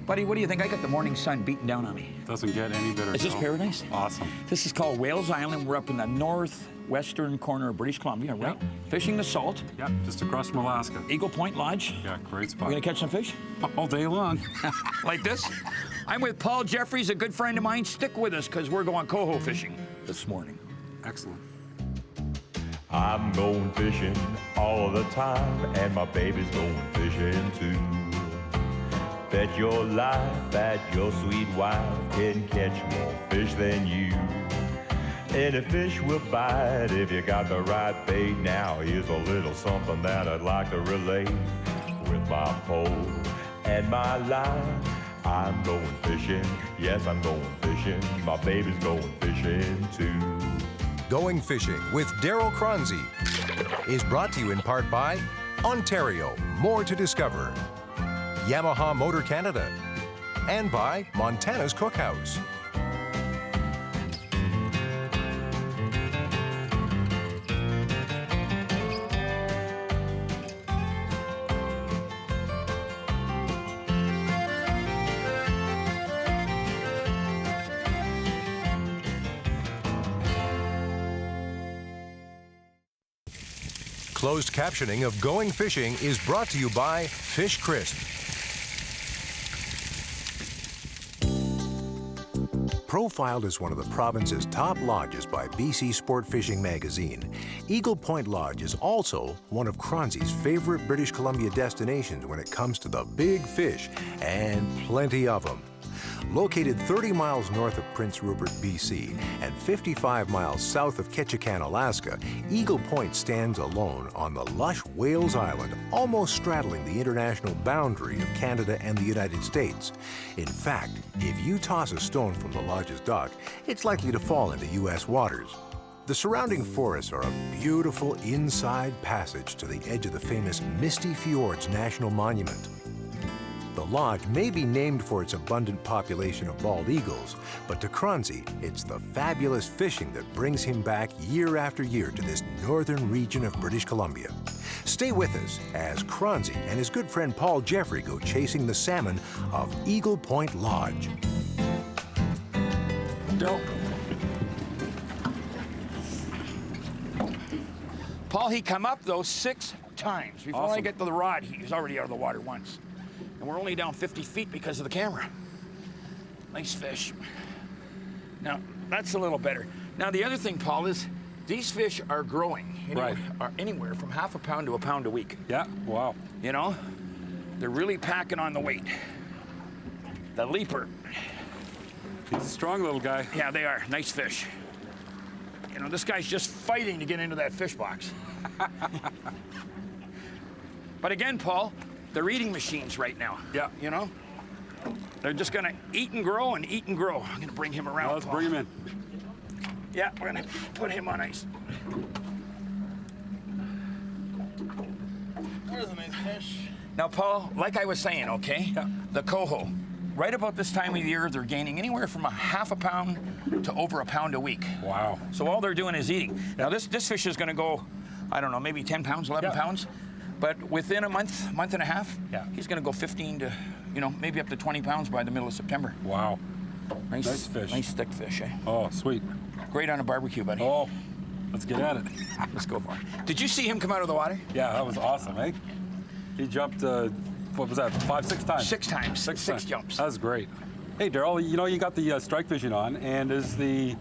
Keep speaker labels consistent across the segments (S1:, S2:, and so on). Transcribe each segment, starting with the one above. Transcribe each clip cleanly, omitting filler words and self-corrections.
S1: Buddy, what do you think? I got the morning sun beating down on me.
S2: Doesn't get any better.
S1: Is this paradise?
S2: Awesome.
S1: This is called Wales Island. We're up in the northwestern corner of British Columbia, right?
S2: Yeah.
S1: Fishing the salt.
S2: Yeah, just across from Alaska.
S1: Eagle Pointe Lodge.
S2: Yeah, great spot.
S1: We're gonna catch some fish?
S2: All day long.
S1: Like this? I'm with Paul Jeffery, a good friend of mine. Stick with us, because we're going coho fishing this morning.
S2: Excellent.
S3: I'm going fishing all the time, and my baby's going fishing too. Bet your life that your sweet wife can catch more fish than you. Any fish will bite if you got the right bait. Now here's a little something that I'd like to relate. With my pole and my line, I'm going fishing. Yes, I'm going fishing. My baby's going fishing too.
S4: Going Fishing with Darryl Choronzey is brought to you in part by Ontario, more to discover, Yamaha Motor Canada, and by Montana's Cookhouse. Closed captioning of Going Fishing is brought to you by Fish Crisp. Profiled as one of the province's top lodges by BC Sport Fishing magazine, Eagle Pointe Lodge is also one of Choronzey's favorite British Columbia destinations when it comes to the big fish, and plenty of them. Located 30 miles north of Prince Rupert, BC, and 55 miles south of Ketchikan, Alaska, Eagle Pointe stands alone on the lush Wales Island, almost straddling the international boundary of Canada and the United States. In fact, if you toss a stone from the lodge's dock, it's likely to fall into U.S. waters. The surrounding forests are a beautiful inside passage to the edge of the famous Misty Fjords National Monument. The lodge may be named for its abundant population of bald eagles, but to Choronzey, it's the fabulous fishing that brings him back year after year to this northern region of British Columbia. Stay with us as Choronzey and his good friend Paul Jeffery go chasing the salmon of Eagle Pointe Lodge.
S1: Darryl. Paul, he come up those 6 times. Before I get to the rod, he was already out of the water once. And we're only down 50 feet because of the camera. Nice fish. Now, that's a little better. Now, the other thing, Paul, is these fish are growing. Are anywhere from half a pound to a pound a week.
S2: Yeah, wow.
S1: You know, they're really packing on the weight. The leaper.
S2: He's a strong little guy.
S1: Yeah, they are. Nice fish. You know, this guy's just fighting to get into that fish box. But again, Paul, they're eating machines right now.
S2: Yeah.
S1: You know? They're just gonna eat and grow and eat and grow. I'm gonna bring him around.
S2: Well, let's
S1: Paul.
S2: bring him in.
S1: Yeah, we're gonna put him on ice.
S5: There's a nice fish.
S1: Now, Paul, like I was saying, okay?
S2: Yeah.
S1: The coho. Right about this time of year, they're gaining anywhere from a half a pound to over a pound a week.
S2: Wow.
S1: So all they're doing is eating. Now, this fish is gonna go, I don't know, maybe 10 pounds, 11 pounds. But within a month and a half, he's going to go 15 to, you know, maybe up to 20 pounds by the middle of September.
S2: Wow.
S1: Nice
S2: fish.
S1: Nice thick fish, eh?
S2: Oh, sweet.
S1: Great on a barbecue, buddy.
S2: Oh, let's get at it.
S1: Let's go for it. Did you see him come out of the water?
S2: Yeah, that was awesome, eh? He jumped, what was that, 5, 6 times?
S1: 6 times. Six
S2: times.
S1: jumps.
S2: That was great. Hey, Darryl, you know, you got the strike fishing on, and is the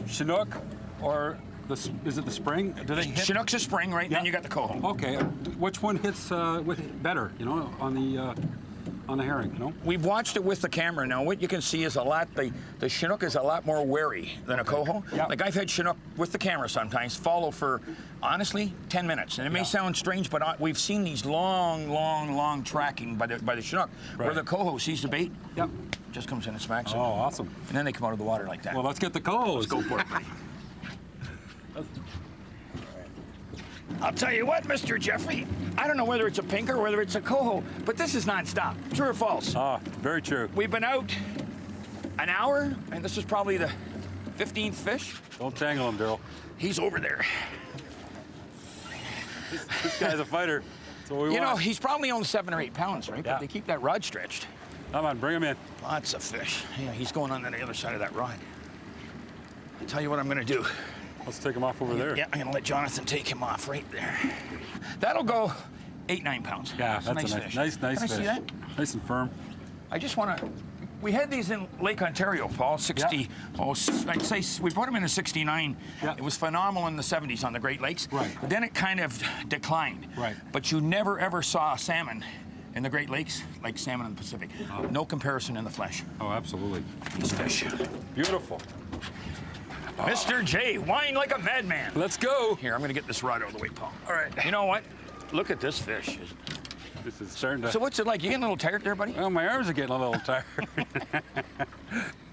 S2: Chinook or... is it the spring? Do they hit?
S1: Chinook's a spring, right? Yeah. Then you got the coho.
S2: Okay. Which one hits better, you know, on the herring, you know?
S1: We've watched it with the camera. Now, what you can see is a lot, the Chinook is a lot more wary than a coho.
S2: Yeah.
S1: Like, I've had Chinook with the camera sometimes follow for, honestly, 10 minutes. And it may sound strange, but we've seen these long tracking by the Chinook, where the coho sees the bait, just comes in and smacks it.
S2: Oh, awesome.
S1: And then they come out of the water like that.
S2: Well, let's get the cohos.
S1: Let's go for it, buddy. I'll tell you what, Mr. Jeffrey, I don't know whether it's a pink or whether it's a coho, but this is nonstop. True or false?
S2: Ah, very true.
S1: We've been out an hour, and this is probably the 15th fish.
S2: Don't tangle him, Darryl.
S1: He's over there.
S2: This guy's a fighter. That's what we want.
S1: You know, he's probably only 7 or 8 pounds, right?
S2: Yeah.
S1: But they keep that rod stretched.
S2: Come on, bring him in.
S1: Lots of fish. Yeah, he's going on the other side of that rod. I'll tell you what I'm gonna do.
S2: Let's take him off over there.
S1: Yeah, I'm gonna let Jonathan take him off right there. That'll go 8, 9 pounds.
S2: Yeah,
S1: It's
S2: that's
S1: a nice
S2: a
S1: fish.
S2: nice
S1: Can I
S2: fish.
S1: see that?
S2: Nice and firm.
S1: I just wanna, we had these in Lake Ontario, Paul, 60,
S2: Yeah.
S1: I'd say we put them in a 69.
S2: Yeah.
S1: It was phenomenal in the 70s on the Great Lakes.
S2: Right.
S1: But then it kind of declined.
S2: Right.
S1: But you never ever saw salmon in the Great Lakes like salmon in the Pacific. No comparison in the flesh.
S2: Oh, absolutely.
S1: These fish.
S2: Beautiful.
S1: Mr. J, whine like a madman.
S2: Let's go.
S1: Here, I'm gonna get this rod out of the way, Paul.
S2: All right.
S1: You know what? Look at this fish.
S2: This is starting to...
S1: So what's it like? You getting a little tired there, buddy?
S2: Oh, my arms are getting a little tired.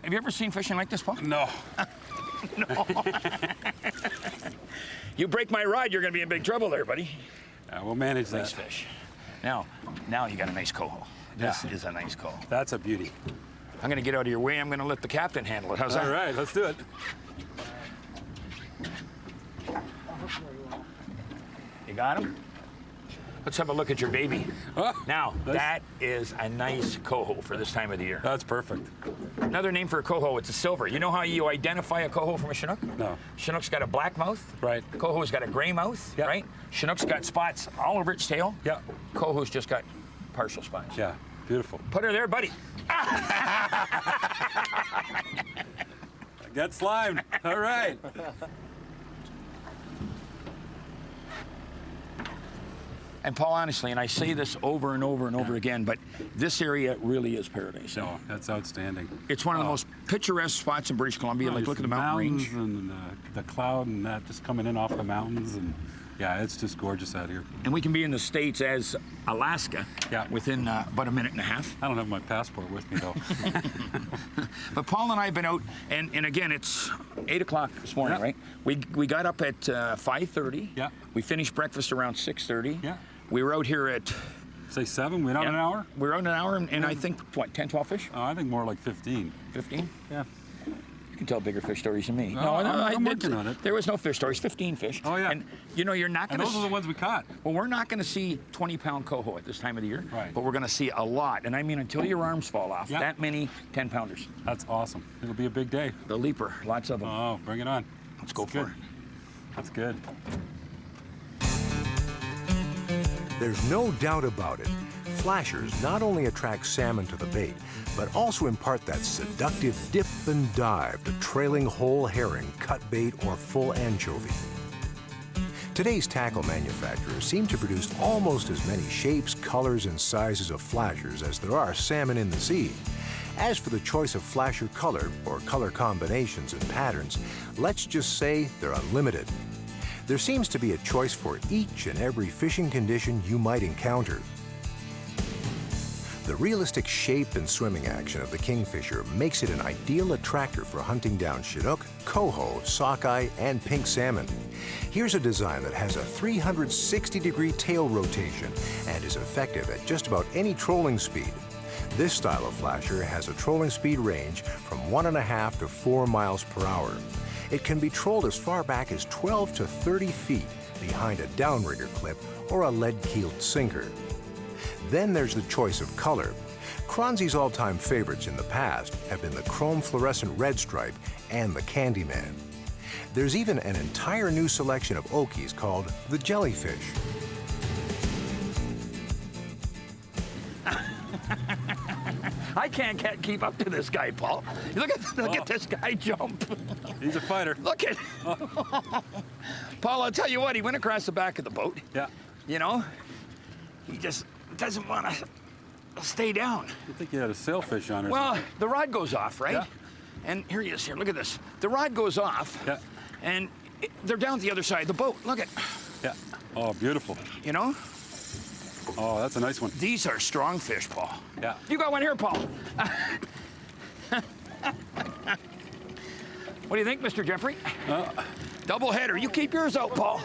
S1: Have you ever seen fishing like this, Paul?
S2: No.
S1: No. You break my rod, you're gonna be in big trouble there, buddy.
S2: We'll manage
S1: Nice
S2: that.
S1: fish. Now you got a nice coho. This
S2: Yeah.
S1: is a nice coho.
S2: That's a beauty.
S1: I'm gonna get out of your way. I'm gonna let the captain handle it. How's that?
S2: All right, let's do it.
S1: You got him? Let's have a look at your baby.
S2: Oh,
S1: Now,
S2: nice.
S1: that is a nice coho for this time of the year.
S2: That's perfect.
S1: Another name for a coho, it's a silver. You know how you identify a coho from a Chinook?
S2: No.
S1: Chinook's got a black mouth.
S2: Right.
S1: Coho's got a gray mouth,
S2: Yeah.
S1: right? Chinook's got spots all over its tail.
S2: Yeah.
S1: Coho's just got partial spots.
S2: Yeah, beautiful.
S1: Put her there, buddy.
S2: Get slimed. All right.
S1: And Paul, honestly, and I say this over and over and over again, but this area really is paradise.
S2: No, that's outstanding.
S1: It's one of the most picturesque spots in British Columbia. Like, look at the mountain range.
S2: And the cloud and that just coming in off the mountains. And yeah, it's just gorgeous out here.
S1: And we can be in the States as Alaska within about a minute and a half.
S2: I don't have my passport with me, though.
S1: But Paul and I have been out, and again, it's 8 o'clock this morning,
S2: Yeah.
S1: right? We got up at 5:30.
S2: Yeah.
S1: We finished breakfast around 6:30.
S2: Yeah.
S1: We were out here at...
S2: Say 7, we're out an hour?
S1: We were out an hour, and I think, what, 10, 12 fish?
S2: I think more like 15.
S1: 15?
S2: Yeah.
S1: You can tell bigger fish stories than me.
S2: I'm working on it.
S1: There was no fish stories, 15 fish.
S2: Oh, yeah.
S1: And, you know, you're not
S2: And
S1: going to...
S2: those are the ones we caught.
S1: Well, we're not going to see 20-pound coho at this time of the year.
S2: Right.
S1: But we're going to see a lot. And I mean, until your arms fall off,
S2: Yeah.
S1: that many 10-pounders.
S2: That's awesome. It'll be a big day.
S1: The leaper, lots of them.
S2: Oh, bring it on.
S1: Let's go
S2: That's
S1: for
S2: good.
S1: it.
S2: That's good.
S4: There's no doubt about it. Flashers not only attract salmon to the bait, but also impart that seductive dip and dive to trailing whole herring, cut bait, or full anchovy. Today's tackle manufacturers seem to produce almost as many shapes, colors, and sizes of flashers as there are salmon in the sea. As for the choice of flasher color, or color combinations and patterns, let's just say they're unlimited. There seems to be a choice for each and every fishing condition you might encounter. The realistic shape and swimming action of the kingfisher makes it an ideal attractor for hunting down Chinook, coho, sockeye, and pink salmon. Here's a design that has a 360-degree tail rotation and is effective at just about any trolling speed. This style of flasher has a trolling speed range from 1.5 to 4 miles per hour. It can be trolled as far back as 12 to 30 feet behind a downrigger clip or a lead-keeled sinker. Then there's the choice of color. Choronzey's all-time favorites in the past have been the chrome fluorescent red stripe and the Candyman. There's even an entire new selection of okies called the Jellyfish.
S1: I can't keep up to this guy, Paul. Look at this guy jump.
S2: He's a fighter.
S1: Look at Paul, I'll tell you what, he went across the back of the boat.
S2: Yeah.
S1: You know, he just doesn't want to stay down.
S2: I think you had a sailfish on or
S1: Well,
S2: something.
S1: the rod goes off, right?
S2: Yeah.
S1: And here he is here, look at this. The rod goes off,
S2: Yeah.
S1: and they're down at the other side of the boat. Look at,
S2: Yeah. Oh, beautiful.
S1: you know?
S2: Oh, that's a nice one.
S1: These are strong fish, Paul.
S2: Yeah.
S1: You got one here, Paul. What do you think, Mr. Jeffrey? Double header. You keep yours out, Paul.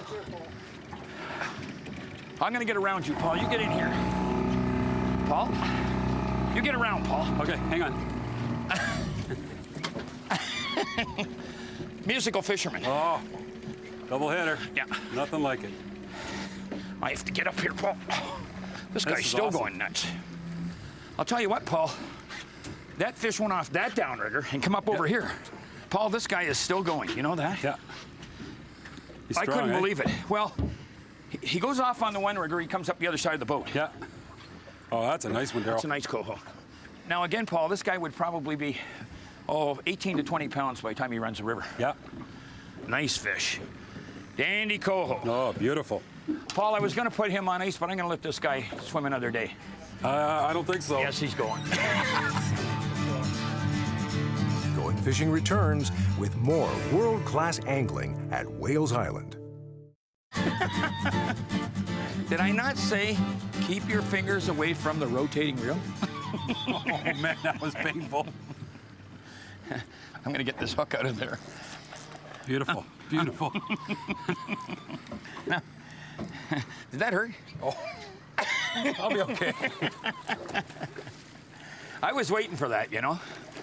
S1: I'm gonna get around you, Paul. You get in here. Paul? You get around, Paul.
S2: Okay, hang on.
S1: Musical fisherman.
S2: Oh, double header.
S1: Yeah.
S2: Nothing like it.
S1: I have to get up here, Paul. This guy's
S2: is
S1: still
S2: awesome.
S1: going nuts. I'll tell you what, Paul. that fish went off that downrigger and come up over here. Paul, this guy is still going. You know that?
S2: Yeah. He's
S1: I
S2: strong,
S1: couldn't
S2: eh?
S1: believe it. Well, he goes off on the one rigger. He comes up the other side of the boat.
S2: Yeah. Oh, that's a nice one, Darryl.
S1: That's a nice coho. Now, again, Paul, this guy would probably be, 18 to 20 pounds by the time he runs the river.
S2: Yeah.
S1: Nice fish. Dandy coho.
S2: Oh, beautiful.
S1: Paul, I was going to put him on ice, but I'm going to let this guy swim another day.
S2: I don't think so.
S1: Yes, he's going.
S4: Going Fishing returns with more world-class angling at Wales Island.
S1: Did I not say keep your fingers away from the rotating reel?
S2: Oh, man, that was painful.
S1: I'm going to get this hook out of there.
S2: Beautiful, beautiful.
S1: Did that hurt?
S2: Oh, I'll be okay.
S1: I was waiting for that, you know.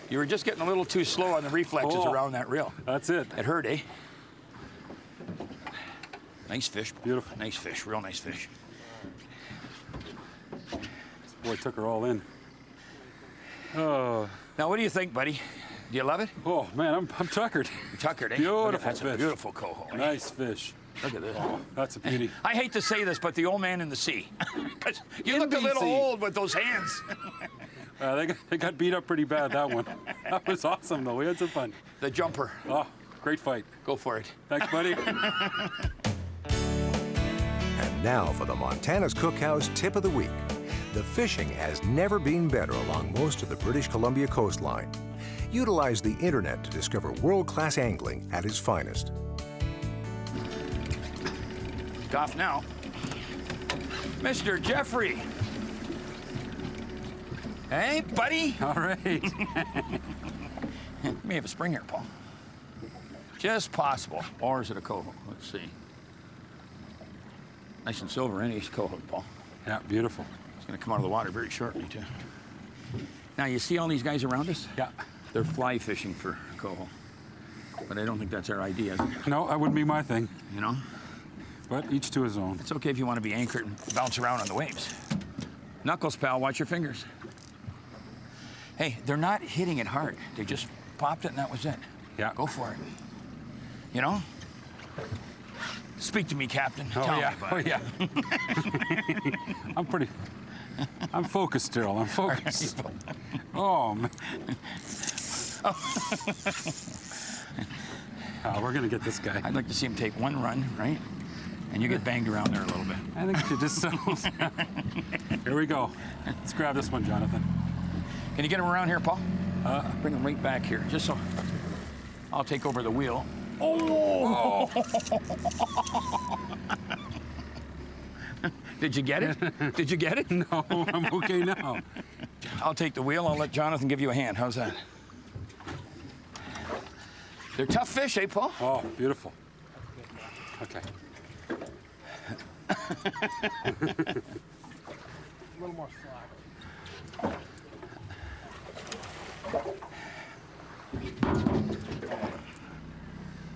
S1: You were just getting a little too slow on the reflexes around that reel.
S2: That's it.
S1: It hurt, eh? Nice fish.
S2: Beautiful.
S1: Nice fish, real nice fish.
S2: Boy, took her all in. Oh.
S1: Now, what do you think, buddy? Do you love it?
S2: Oh, man, I'm tuckered.
S1: Tuckered, eh?
S2: Beautiful
S1: That's
S2: fish.
S1: a beautiful coho. Eh?
S2: Nice fish.
S1: Look at this.
S2: Oh, that's a beauty.
S1: I hate to say this, but the old man in the sea. 'Cause you look a
S2: NBC.
S1: little old with those hands.
S2: They got beat up pretty bad, that one. That was awesome, though. We had some fun.
S1: The jumper.
S2: Oh, great fight.
S1: Go for it.
S2: Thanks, buddy.
S4: And now for the Montana's Cookhouse tip of the week. The fishing has never been better along most of the British Columbia coastline. Utilize the internet to discover world-class angling at its finest.
S1: Off now. Mr. Jeffery. Hey, buddy.
S2: All right.
S1: Let me have a spring here, Paul. Just possible. Or is it a coho? Let's see. Nice and silver, any coho, Paul.
S2: Yeah, beautiful.
S1: It's going to come out of the water very shortly, too. Now, you see all these guys around us?
S2: Yeah.
S1: They're fly fishing for coho. But I don't think that's our idea, is it?
S2: No, that wouldn't be my thing.
S1: You know?
S2: But each to his own.
S1: It's okay if you want to be anchored and bounce around on the waves. Knuckles, pal, watch your fingers. Hey, they're not hitting it hard. They just popped it and that was it.
S2: Yeah.
S1: Go for it. You know? Speak to me, Captain.
S2: Oh,
S1: Tell
S2: yeah.
S1: me
S2: Oh,
S1: about it.
S2: yeah. I'm focused, Darryl. I'm focused. Oh, man. Oh, we're going to get this guy.
S1: I'd like to see him take one run, right? And you get banged around there a little bit.
S2: I think you just settled. Here we go. Let's grab this one, Jonathan.
S1: Can you get him around here, Paul? Bring him right back here, just so I'll take over the wheel. Oh! Did you get it? Did you get it?
S2: No, I'm okay now.
S1: I'll take the wheel. I'll let Jonathan give you a hand. How's that? They're tough fish, eh, Paul?
S2: Oh, beautiful. Okay.
S5: A little more slack.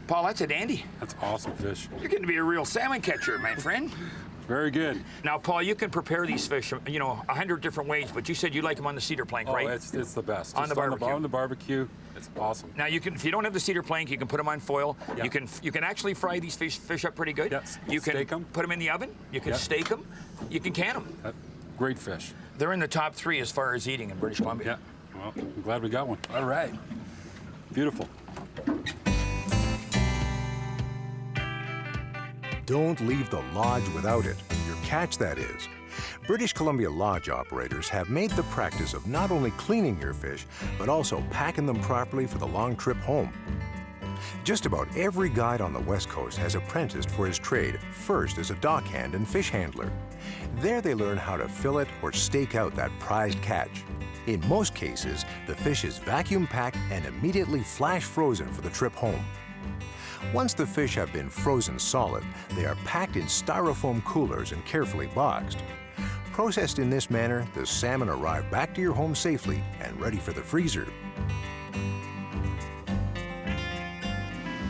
S1: Paul, that's a dandy.
S2: That's awesome fish.
S1: You're going to be a real salmon catcher, my friend.
S2: Very good.
S1: Now, Paul, you can prepare these fish, 100 different ways, but you said you like them on the cedar plank,
S2: Oh,
S1: right?
S2: it's the best.
S1: On the barbecue.
S2: On the barbecue. It's awesome.
S1: Now, you can, if you don't have the cedar plank, you can put them on foil.
S2: Yeah.
S1: You can actually fry these fish up pretty good.
S2: Yes.
S1: You can
S2: Steak 'em.
S1: put them in the oven. You can
S2: Yeah.
S1: steak them. You can can them.
S2: Great fish.
S1: They're in the top 3 as far as eating in British Columbia.
S2: Yeah. Well, I'm glad we got one.
S1: All right.
S2: Beautiful.
S4: Don't leave the lodge without it, your catch that is. British Columbia lodge operators have made the practice of not only cleaning your fish, but also packing them properly for the long trip home. Just about every guide on the West Coast has apprenticed for his trade, first as a dockhand and fish handler. There they learn how to fillet or stake out that prized catch. In most cases, the fish is vacuum packed and immediately flash frozen for the trip home. Once the fish have been frozen solid, they are packed in styrofoam coolers and carefully boxed. Processed in this manner, the salmon arrive back to your home safely and ready for the freezer.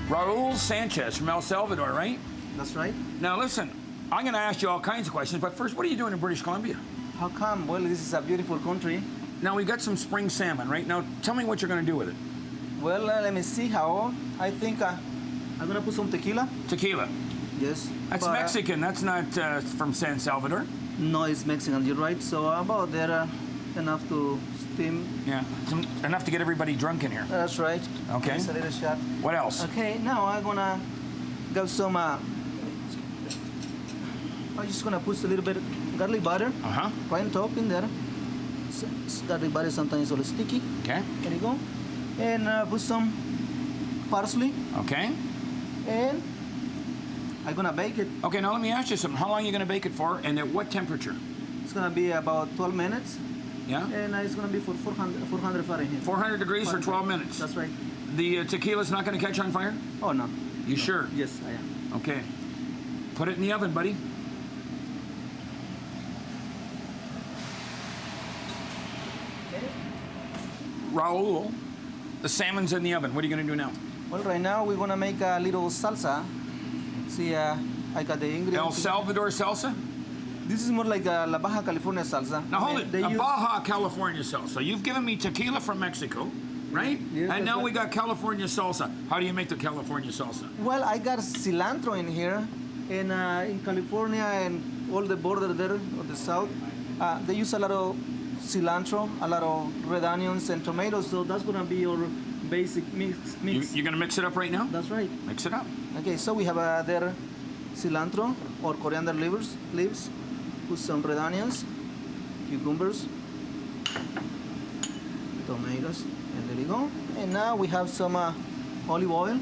S1: Raul Sanchez from El Salvador, right?
S5: That's right.
S1: Now, listen, I'm going to ask you all kinds of questions, but first, what are you doing in British Columbia?
S5: How come? Well, this is a beautiful country.
S1: Now we've got some spring salmon, right? Now tell me what you're going to do with it.
S5: Well, let me see how. I think I'm gonna put some tequila.
S1: Tequila.
S5: Yes.
S1: That's
S5: but,
S1: Mexican. That's not from San Salvador.
S5: No, it's Mexican. You're right. So about there enough to steam.
S1: Yeah. Enough to get everybody drunk in here.
S5: That's right.
S1: Okay.
S5: Just a little shot.
S1: What else?
S5: Okay. Now I'm gonna get some. I'm just gonna put a little bit garlic butter. Right on top in there. Garlic butter sometimes a little sticky.
S1: Okay.
S5: There you go. And put some parsley.
S1: Okay.
S5: And I'm gonna bake it.
S1: Okay, now let me ask you something. How long are you gonna bake it for, and at what temperature?
S5: It's gonna be about 12 minutes.
S1: Yeah?
S5: And it's gonna be for 400 Fahrenheit.
S1: 400 degrees for 12 minutes.
S5: That's right.
S1: The tequila's not gonna catch on fire?
S5: Oh, no.
S1: You sure?
S5: Yes, I am.
S1: Okay. Put it in the oven, buddy.
S5: Okay.
S1: Raul, the salmon's in the oven. What are you gonna do now?
S5: Well, right now we're gonna make a little salsa. See, I got the ingredients.
S1: El Salvador salsa?
S5: This is more like a La Baja California salsa.
S1: Now hold it.
S5: They
S1: A
S5: use-
S1: Baja California salsa. You've given me tequila from Mexico, right?
S5: Yes,
S1: and
S5: that's
S1: now
S5: right.
S1: we got California salsa. How do you make the California salsa?
S5: Well, I got cilantro in here, and in California and all the border there of the south, they use a lot of cilantro, a lot of red onions and tomatoes. So that's gonna be your basic mix.
S1: You're gonna mix it up right now?
S5: That's right.
S1: Mix it up.
S5: Okay, so we have there cilantro or coriander leaves, put some red onions, cucumbers, tomatoes, and there you go. And now we have some olive oil.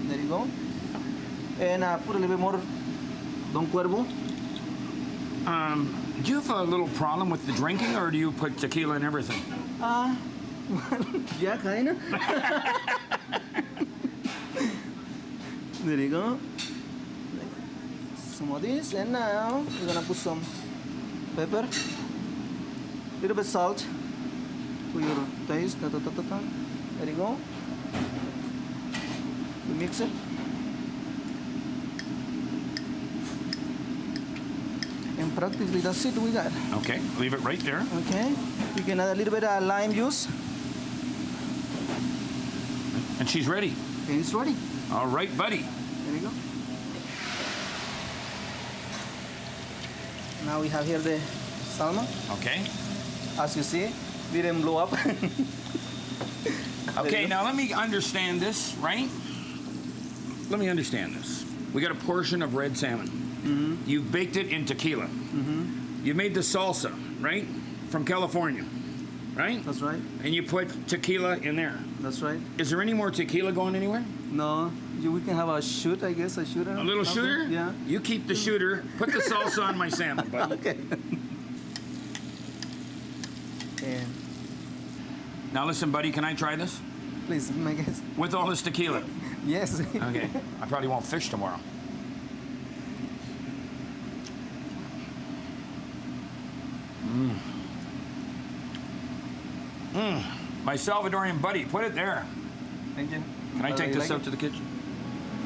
S5: There you go. And put a little bit more Don Cuervo.
S1: Do you have a little problem with the drinking, or do you put tequila in everything?
S5: Yeah, kinda. There you go. Some of this, and now we're gonna put some pepper, little bit salt for your taste. There you go. We mix it. And practically that's it we got.
S1: Okay, leave it right there.
S5: Okay. We can add a little bit of lime juice.
S1: And she's ready.
S5: And it's ready.
S1: All right, buddy.
S5: There you go. Now we have here the salmon.
S1: Okay.
S5: As you see, we didn't blow up.
S1: Okay, now let me understand this, right? Let me understand this. We got a portion of red salmon. You baked it in tequila. You made the salsa, right? From California, right?
S5: That's right.
S1: And you put tequila in there.
S5: That's right.
S1: Is there any more tequila going anywhere?
S5: No, we can have a shoot, I guess, a shooter.
S1: A little
S5: something.
S1: shooter?
S5: Yeah.
S1: You keep the shooter. Put the salsa on my salmon, buddy.
S5: Okay. And
S1: Now listen, buddy, can I try this?
S5: please, my guest.
S1: With all this tequila.
S5: Yes.
S1: Okay. I probably won't fish tomorrow. My Salvadorian buddy, put it there.
S5: Thank you.
S1: Can I take this out to the kitchen?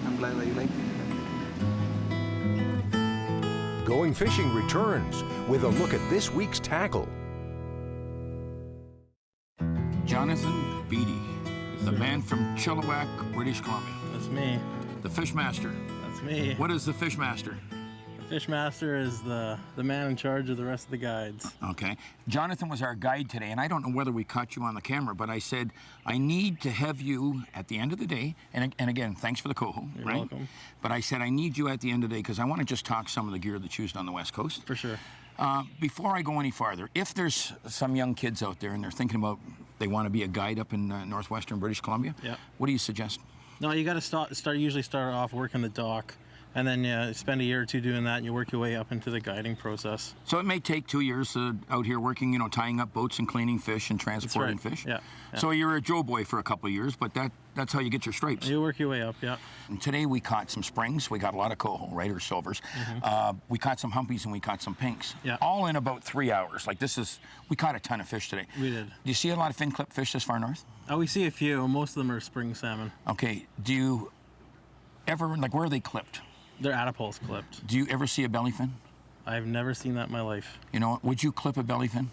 S5: I'm glad that you like it.
S4: Going Fishing returns with a look at this week's tackle.
S1: Jonathan Beatty, the man from Chilliwack, British Columbia.
S6: That's me.
S1: The Fishmaster.
S6: That's me.
S1: What is the Fishmaster?
S6: The Fishmaster is the man in charge of the rest of the guides.
S1: Okay. Jonathan was our guide today, and I don't know whether we caught you on the camera, but I said, I need to have you at the end of the day, and again, thanks for the coho,
S6: You're
S1: right?
S6: welcome.
S1: But I said, I need you at the end of the day because I want to just talk some of the gear that's used on the West Coast.
S6: For sure.
S1: Before I go any farther, if there's some young kids out there and they're thinking about they want to be a guide up in northwestern British Columbia,
S6: Yeah.
S1: what do you suggest?
S6: No, you got to usually start off working the dock, and then spend a year or two doing that, and you work your way up into the guiding process.
S1: So it may take 2 years out here working, tying up boats and cleaning fish and transporting
S6: That's right.
S1: fish.
S6: Yeah, yeah.
S1: So you're a Joe boy for a couple of years, but that's how you get your stripes.
S6: You work your way up, yeah.
S1: And today we caught some springs. We got a lot of coho, right, or silvers. We caught some humpies and we caught some pinks.
S6: Yeah.
S1: All in about 3 hours. We caught a ton of fish today.
S6: We did.
S1: Do you see a lot of fin clip fish this far north?
S6: Oh, we see a few. Most of them are spring salmon.
S1: Okay. Do you ever, where are they clipped?
S6: They're adipose clipped.
S1: Do you ever see a belly fin?
S6: I've never seen that in my life.
S1: You know, would you clip a belly fin?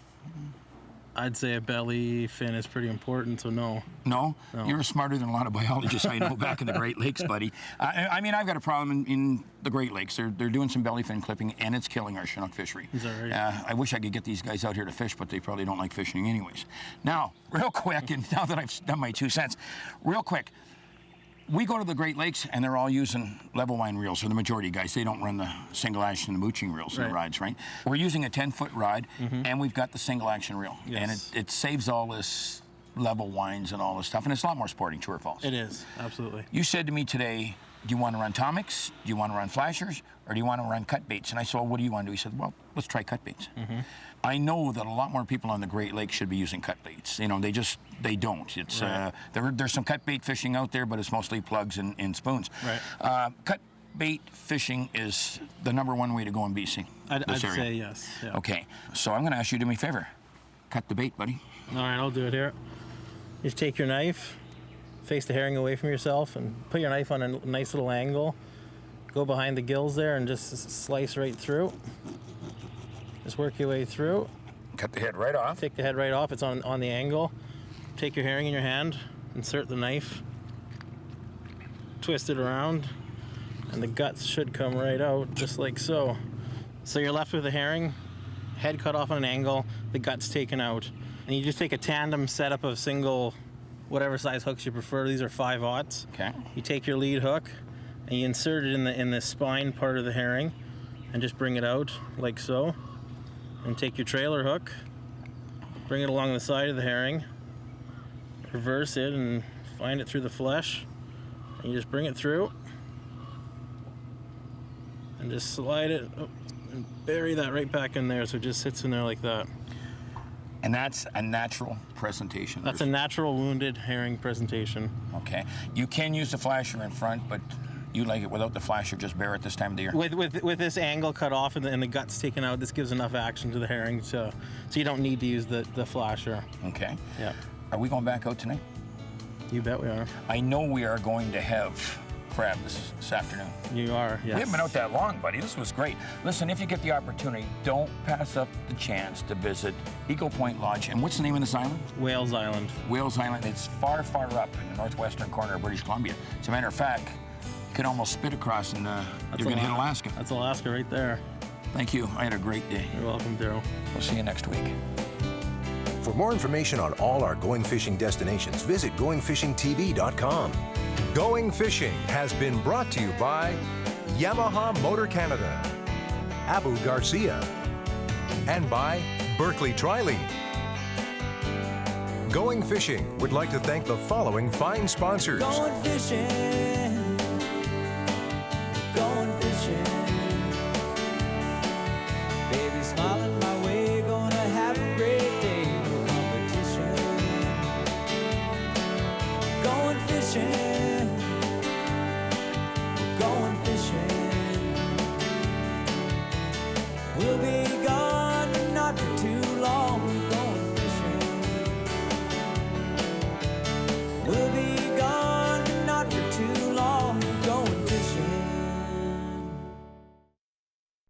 S6: I'd say a belly fin is pretty important, so no.
S1: No?
S6: No.
S1: You're smarter than a lot of biologists I know back in the Great Lakes, buddy. I mean, I've got a problem in the Great Lakes. They're doing some belly fin clipping, and it's killing our Chinook fishery.
S6: Is that right?
S1: I wish I could get these guys out here to fish, but they probably don't like fishing anyways. Now, real quick, and now that I've done my 2 cents, real quick, we go to the Great Lakes, and they're all using level line reels, or the majority of guys. They don't run the single action and the mooching reels in the rods, right? We're using a 10-foot rod, and we've got the single action reel.
S6: Yes.
S1: And it saves all this level winds and all this stuff, and it's a lot more sporting, true or false?
S6: It is, absolutely.
S1: You said to me today, do you want to run tomics, do you want to run flashers, or do you want to run cut baits? And I said, well, what do you want to do? He said, well, let's try cut baits. I know that a lot more people on the Great Lakes should be using cut baits. You know, they don't. It's there's some cut bait fishing out there, but it's mostly plugs and spoons.
S6: Right.
S1: Cut bait fishing is the #1 way to go in BC.
S6: I'd say yes. Yeah.
S1: Okay, so I'm going to ask you to do me a favor. Cut the bait, buddy.
S6: All right, I'll do it here. Just take your knife, face the herring away from yourself, and put your knife on a nice little angle. Go behind the gills there and just slice right through. Just work your way through.
S1: Cut the head right off.
S6: Take the head right off. It's on the angle. Take your herring in your hand, insert the knife, twist it around, and the guts should come right out, just like so. So you're left with the herring, head cut off on an angle, the guts taken out. And you just take a tandem setup of single, whatever size hooks you prefer. These are 5/0.
S1: Okay.
S6: You take your lead hook, and you insert it in the spine part of the herring, and just bring it out like so. And take your trailer hook, bring it along the side of the herring, reverse it and find it through the flesh, and you just bring it through and just slide it and bury that right back in there so it just sits in there like that.
S1: And that's a natural presentation.
S6: That's a natural wounded herring presentation.
S1: Okay. You can use the flasher in front, but you like it without the flasher, just bare it this time of the year?
S6: With this angle cut off and the guts taken out, this gives enough action to the herring, so you don't need to use the flasher.
S1: Okay.
S6: Yeah.
S1: Are we going back out tonight?
S6: You bet we are.
S1: I know we are going to have crab this afternoon.
S6: You are, yes.
S1: We haven't been out that long, buddy. This was great. Listen, if you get the opportunity, don't pass up the chance to visit Eagle Pointe Lodge. And what's the name of this island?
S6: Wales Island.
S1: Wales Island. It's far, far up in the northwestern corner of British Columbia. As a matter of fact, you can almost spit across and you're going to hit Alaska.
S6: That's Alaska right there.
S1: Thank you. I had a great day.
S6: You're welcome, Darryl.
S1: We'll see you next week.
S4: For more information on all our going fishing destinations, visit goingfishingtv.com. Going Fishing has been brought to you by Yamaha Motor Canada, Abu Garcia, and by Berkeley Trilene. Going Fishing would like to thank the following fine sponsors.
S7: Going fishing.